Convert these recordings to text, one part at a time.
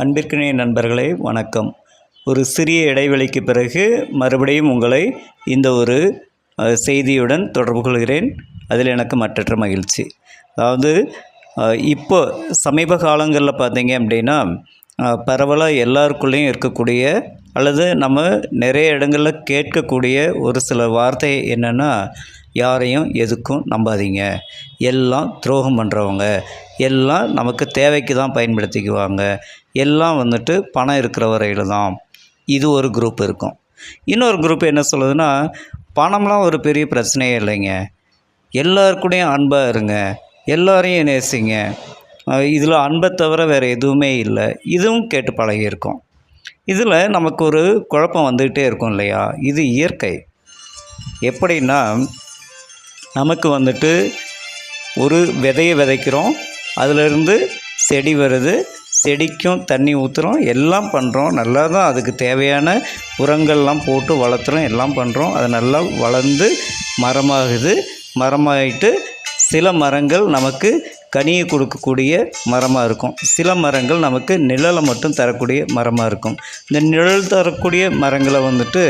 அன்பிற்கினிய நண்பர்களே வணக்கம். ஒரு சிறிய இடைவெளிக்கு பிறகு மறுபடியும் உங்களை இந்த ஒரு செய்தியுடன் தொடர்பு கொள்கிறேன். அதில் எனக்கு மற்றற்ற மகிழ்ச்சி. அதாவது இப்போ சமீப காலங்களில் பார்த்தீங்க அப்படின்னா பரவலாக எல்லாருக்குள்ளேயும் இருக்கக்கூடிய அல்லது நம்ம நிறைய இடங்களில் கேட்கக்கூடிய ஒரு சில வார்த்தை என்னென்னா, யாரையும் எதுக்கும் நம்பாதீங்க, எல்லாம் துரோகம் பண்ணுறவங்க, எல்லாம் நமக்கு தேவைக்கு தான் பயன்படுத்திக்குவாங்க, எல்லாம் வந்துட்டு பணம் இருக்கிற வரையில் தான். இது ஒரு குரூப் இருக்கும். இன்னொரு குரூப் என்ன சொல்லுதுன்னா, பணம்லாம் ஒரு பெரிய பிரச்சனையே இல்லைங்க, எல்லாருக்கூடையும் அன்பாக இருங்க, எல்லாரையும் நேசிங்க, இதில் அன்பை தவிர வேறு எதுவுமே இல்லை. இதுவும் கேட்டு பழகியிருக்கோம். இதில் நமக்கு ஒரு குழப்பம் வந்துக்கிட்டே இருக்கும் இல்லையா? இது இயற்கை. எப்படின்னா, நமக்கு வந்துட்டு ஒரு விதையை விதைக்கிறோம், அதிலிருந்து செடி வருது, செடிக்கும் தண்ணி ஊற்றுறோம், எல்லாம் பண்ணுறோம், நல்லா தான் அதுக்கு தேவையான உரங்கள்லாம் போட்டு வளர்த்துறோம், எல்லாம் பண்ணுறோம். அது நல்லா வளர்ந்து மரமாகுது. மரமாகிட்டு சில மரங்கள் நமக்கு கனியை கொடுக்கக்கூடிய மரமாக இருக்கும், சில மரங்கள் நமக்கு நிழலை மட்டும் தரக்கூடிய மரமாக இருக்கும். இந்த நிழல் தரக்கூடிய மரங்களை வந்துட்டு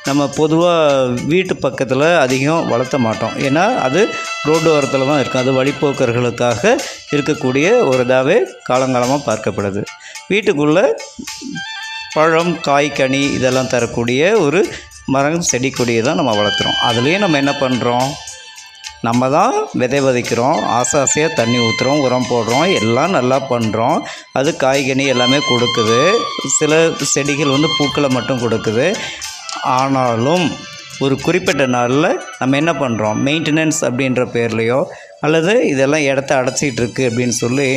நம்ம பொதுவாக வீட்டு பக்கத்தில் அதிகம் வளர்த்த மாட்டோம். ஏன்னா அது ரோடு ஓரத்தில் தான் இருக்கும். அது வழிப்போக்கர்களுக்காக இருக்கக்கூடிய ஒரு இதாகவே காலங்காலமாக பார்க்கப்படுது. வீட்டுக்குள்ளே பழம், காய், கனி இதெல்லாம் தரக்கூடிய ஒரு மரம், செடி, கொடியை தான் நம்ம வளர்த்துறோம். அதுலேயும் நம்ம என்ன பண்ணுறோம், நம்ம தான் விதை விதைக்கிறோம், ஆசையாக தண்ணி ஊற்றுறோம், உரம் போடுறோம், எல்லாம் நல்லா பண்ணுறோம். அது காய்கனி எல்லாமே கொடுக்குது. சில செடிகள் வந்து பூக்களை மட்டும் கொடுக்குது. ஆனாலும் ஒரு குறிப்பிட்ட நாளில் நம்ம என்ன பண்ணுறோம், மெயின்டெனன்ஸ் அப்படின்ற பேர்லையோ அல்லது இதெல்லாம் இடத்த அடைச்சிக்கிட்டு இருக்குது அப்படின்னு சொல்லி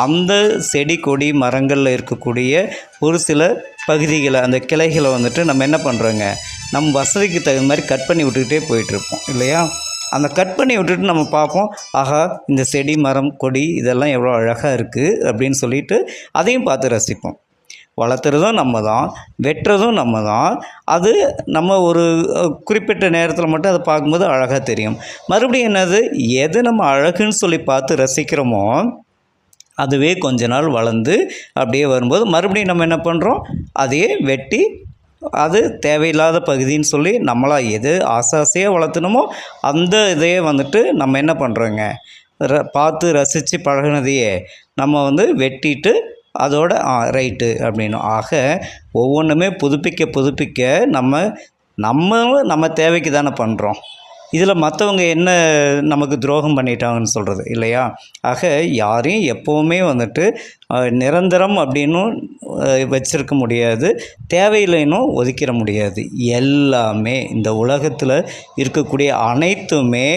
அந்த செடி, கொடி, மரங்களில் இருக்கக்கூடிய ஒரு சில பகுதிகளை, அந்த கிளைகளை வந்துட்டு நம்ம என்ன பண்ணுறோங்க, நம்ம வசதிக்கு தகுந்த மாதிரி கட் பண்ணி விட்டுக்கிட்டே போயிட்டுருப்போம் இல்லையா? அந்த கட் பண்ணி விட்டுட்டு நம்ம பார்ப்போம், ஆஹா இந்த செடி, மரம், கொடி இதெல்லாம் எவ்வளோ அழகாக இருக்குது அப்படின்னு சொல்லிட்டு அதையும் பார்த்து ரசிப்போம். வளர்த்துறதும் நம்ம தான், வெட்டுறதும் நம்ம தான். அது நம்ம ஒரு குறிப்பிட்ட நேரத்தில் மட்டும் அதை பார்க்கும்போது அழகாக தெரியும். மறுபடியும் என்னது, எது நம்ம அழகுன்னு சொல்லி பார்த்து ரசிக்கிறோமோ அதுவே கொஞ்ச நாள் வளர்ந்து அப்படியே வரும்போது மறுபடியும் நம்ம என்ன பண்ணுறோம், அதையே வெட்டி அது தேவையில்லாத பகுதின்னு சொல்லி நம்மளாக எது ஆசையாக வளர்த்தணுமோ அந்த இதையே வந்துட்டு நம்ம என்ன பண்ணுறோங்க, பார்த்து ரசித்து பழகினதையே நம்ம வந்து வெட்டிட்டு அதோட ரைட்டு அப்படின்னும். ஆக ஒவ்வொன்றுமே புதுப்பிக்க நம்ம தேவைக்கு தானே பண்ணுறோம். இதில் மற்றவங்க என்ன நமக்கு துரோகம் பண்ணிட்டாங்கன்னு சொல்கிறது இல்லையா? ஆக யாரையும் எப்போவுமே வந்துட்டு நிரந்தரம் அப்படின்னும் வச்சிருக்க முடியாது, தேவையில்லைன்னும் ஒதுக்கிட முடியாது. எல்லாமே இந்த உலகத்தில் இருக்கக்கூடிய அனைத்துமே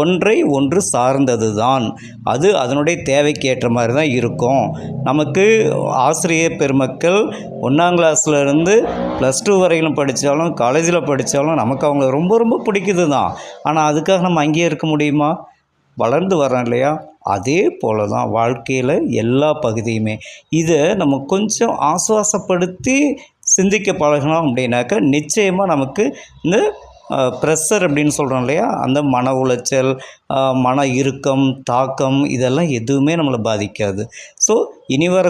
ஒன்றை ஒன்று சார்ந்தது தான். அது அதனுடைய தேவைக்கு ஏற்ற மாதிரி தான் இருக்கும். நமக்கு ஆசிரியர் பெருமக்கள் 1ஆம் கிளாஸ்லேருந்து +2 வரையிலும் படித்தாலும் காலேஜில் படித்தாலும் நமக்கு அவங்க ரொம்ப ரொம்ப பிடிக்குது தான். ஆனால் அதுக்காக நம்ம அங்கேயே இருக்க முடியுமா? வளர்ந்து வரோம் இல்லையா? அதே போல் தான் வாழ்க்கையில் எல்லா பகுதியுமே. இதை நம்ம கொஞ்சம் ஆசுவாசப்படுத்தி சிந்திக்க பழகணும் அப்படின்னாக்கா நிச்சயமாக நமக்கு இந்த ப்ரெஷர் அப்படின்னு சொல்கிறோம் இல்லையா, அந்த மன உளைச்சல், மன இறுக்கம், தாக்கம் இதெல்லாம் எதுவுமே நம்மளை பாதிக்காது. ஸோ இனி வர